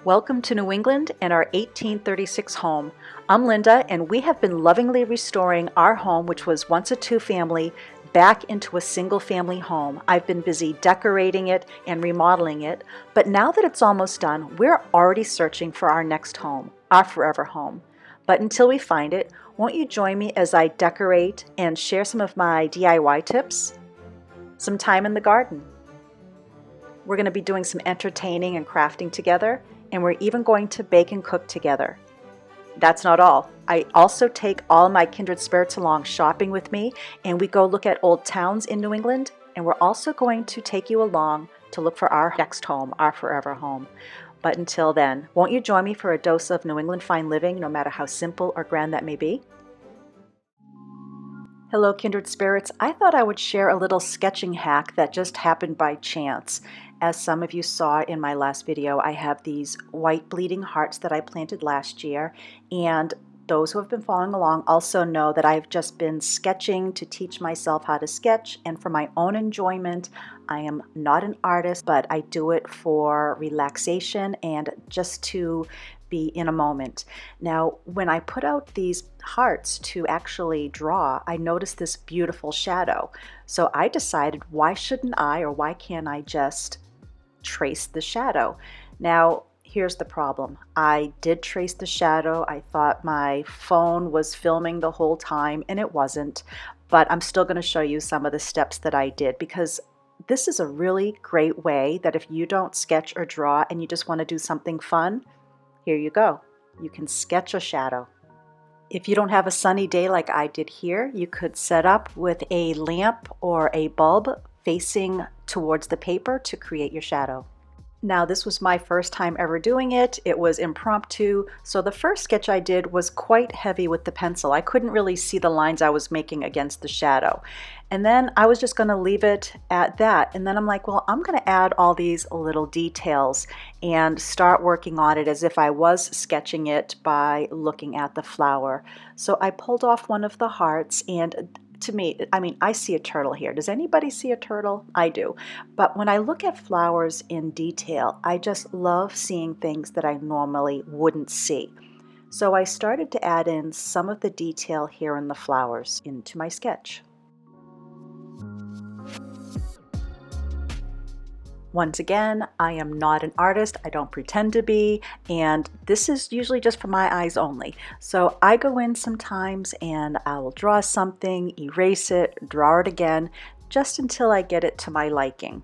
Welcome to New England and our 1836 home. I'm Linda, and we have been lovingly restoring our home, which was once a two-family, back into a single-family home. I've been busy decorating it and remodeling it, but now that it's almost done, we're already searching for our next home, our forever home. But until we find it, won't you join me as I decorate and share some of my DIY tips? Some time in the garden. We're going to be doing some entertaining and crafting together, and we're even going to bake and cook together. That's not all. I also take all my kindred spirits along shopping with me, and we go look at old towns in New England, and we're also going to take you along to look for our next home, our forever home. But until then, won't you join me for a dose of New England fine living, no matter how simple or grand that may be? Hello, kindred spirits. I thought I would share a little sketching hack that just happened by chance. As some of you saw in my last video, I have these white bleeding hearts that I planted last year, and those who have been following along also know that I've just been sketching to teach myself how to sketch, and for my own enjoyment. I am not an artist, but I do it for relaxation and just to be in a moment. Now, when I put out these hearts to actually draw, I noticed this beautiful shadow. So I decided, why shouldn't I, or why can't I just trace the shadow? Now, here's the problem. I did trace the shadow. I thought my phone was filming the whole time, and it wasn't. But I'm still going to show you some of the steps that I did, because this is a really great way that if you don't sketch or draw and you just want to do something fun, here you go. You can sketch a shadow. If you don't have a sunny day like I did here, you could set up with a lamp or a bulb facing towards the paper to create your shadow. Now, this was my first time ever doing it. It was impromptu, so the first sketch I did was quite heavy with the pencil. I couldn't really see the lines I was making against the shadow. And then I was just going to leave it at that. And then I'm like, well, I'm going to add all these little details and start working on it as if I was sketching it by looking at the flower. So I pulled off one of the hearts, and to me, I mean, I see a turtle here. Does anybody see a turtle? I do. But when I look at flowers in detail, I just love seeing things that I normally wouldn't see. So I started to add in some of the detail here in the flowers into my sketch. Once again, I am not an artist. I don't pretend to be, and this is usually just for my eyes only. So I go in sometimes and I will draw something, erase it, draw it again, just until I get it to my liking.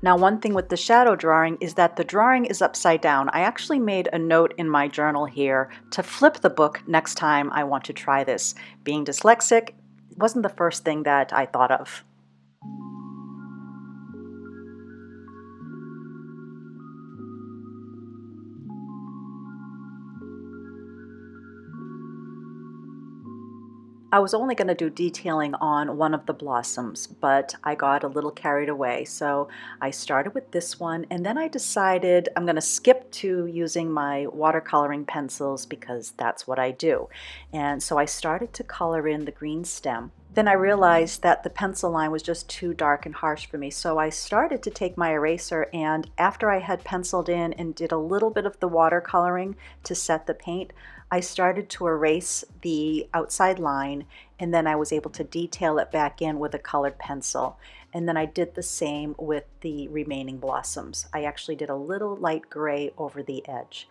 Now, one thing with the shadow drawing is that the drawing is upside down. I actually made a note in my journal here to flip the book next time I want to try this. Being dyslexic wasn't the first thing that I thought of. I was only going to do detailing on one of the blossoms, but I got a little carried away. So I started with this one, and then I decided I'm going to skip to using my watercoloring pencils because that's what I do. And so I started to color in the green stem. Then I realized that the pencil line was just too dark and harsh for me, so I started to take my eraser, and after I had penciled in and did a little bit of the watercoloring to set the paint, I started to erase the outside line, and then I was able to detail it back in with a colored pencil. And then I did the same with the remaining blossoms. I actually did a little light gray over the edge.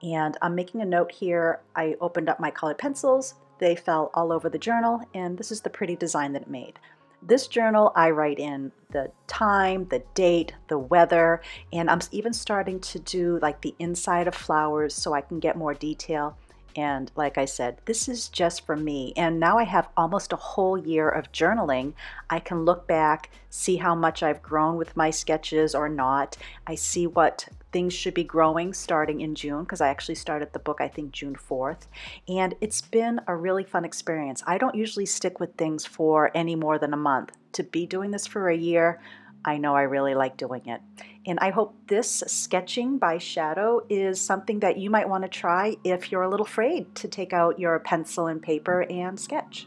And I'm making a note here. I opened up my colored pencils. They fell all over the journal, and this is the pretty design that it made. This journal, I write in the time, the date, the weather, and I'm even starting to do like the inside of flowers so I can get more detail. And like I said, this is just for me. And now I have almost a whole year of journaling. I can look back, see how much I've grown with my sketches or not. I see what things should be growing starting in June, because I actually started the book, I think, June 4th. And it's been a really fun experience. I don't usually stick with things for any more than a month. To be doing this for a year I know I really like doing it. And I hope this sketching by shadow is something that you might want to try if you're a little afraid to take out your pencil and paper and sketch.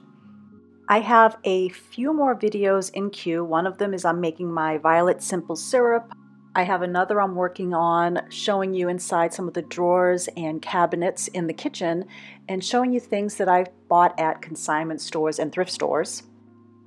I have a few more videos in queue. One of them is I'm making my violet simple syrup. I have another I'm working on showing you inside some of the drawers and cabinets in the kitchen and showing you things that I've bought at consignment stores and thrift stores.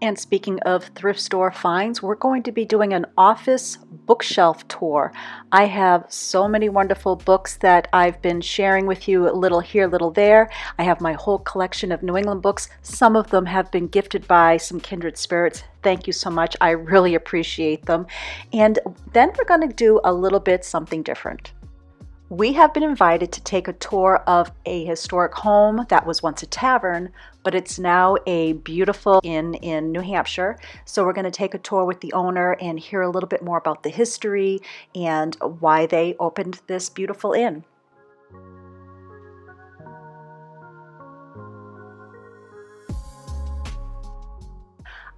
And speaking of thrift store finds, we're going to be doing an office bookshelf tour. I have so many wonderful books that I've been sharing with you, a little here, little there. I have my whole collection of New England books. Some of them have been gifted by some kindred spirits. Thank you so much. I really appreciate them. And then we're going to do a little bit something different. We have been invited to take a tour of a historic home that was once a tavern, but it's now a beautiful inn in New Hampshire. So we're going to take a tour with the owner and hear a little bit more about the history and why they opened this beautiful inn.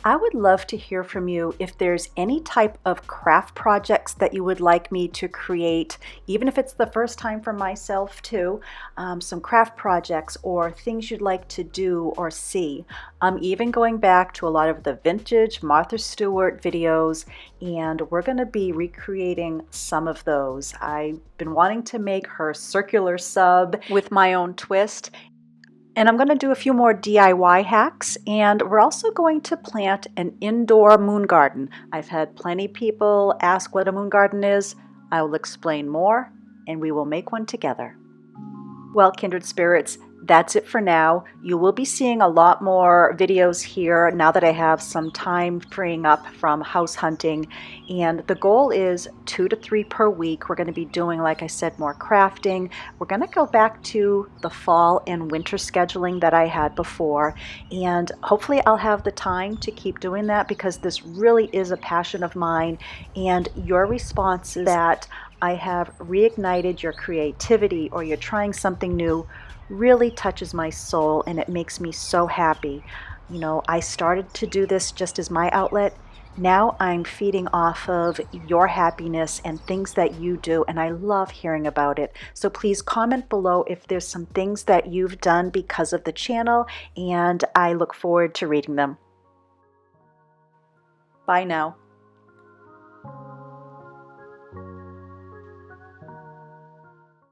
I would love to hear from you if there's any type of craft projects that you would like me to create, even if it's the first time for myself too, some craft projects or things you'd like to do or see. I'm even going back to a lot of the vintage Martha Stewart videos, and we're going to be recreating some of those. I've been wanting to make her circular sub with my own twist. And I'm going to do a few more DIY hacks, and we're also going to plant an indoor moon garden. I've had plenty of people ask what a moon garden is. I will explain more, and we will make one together. Well, kindred spirits, that's it for now. You will be seeing a lot more videos here now that I have some time freeing up from house hunting. And the goal is 2 to 3 per week. We're going to be doing, like I said, more crafting. We're going to go back to the fall and winter scheduling that I had before. And hopefully I'll have the time to keep doing that because this really is a passion of mine. And your responses that I have reignited your creativity or you're trying something new really touches my soul, and it makes me so happy. You know, I started to do this just as my outlet. Now I'm feeding off of your happiness and things that you do, and I love hearing about it. So please comment below if there's some things that you've done because of the channel, and I look forward to reading them. Bye now.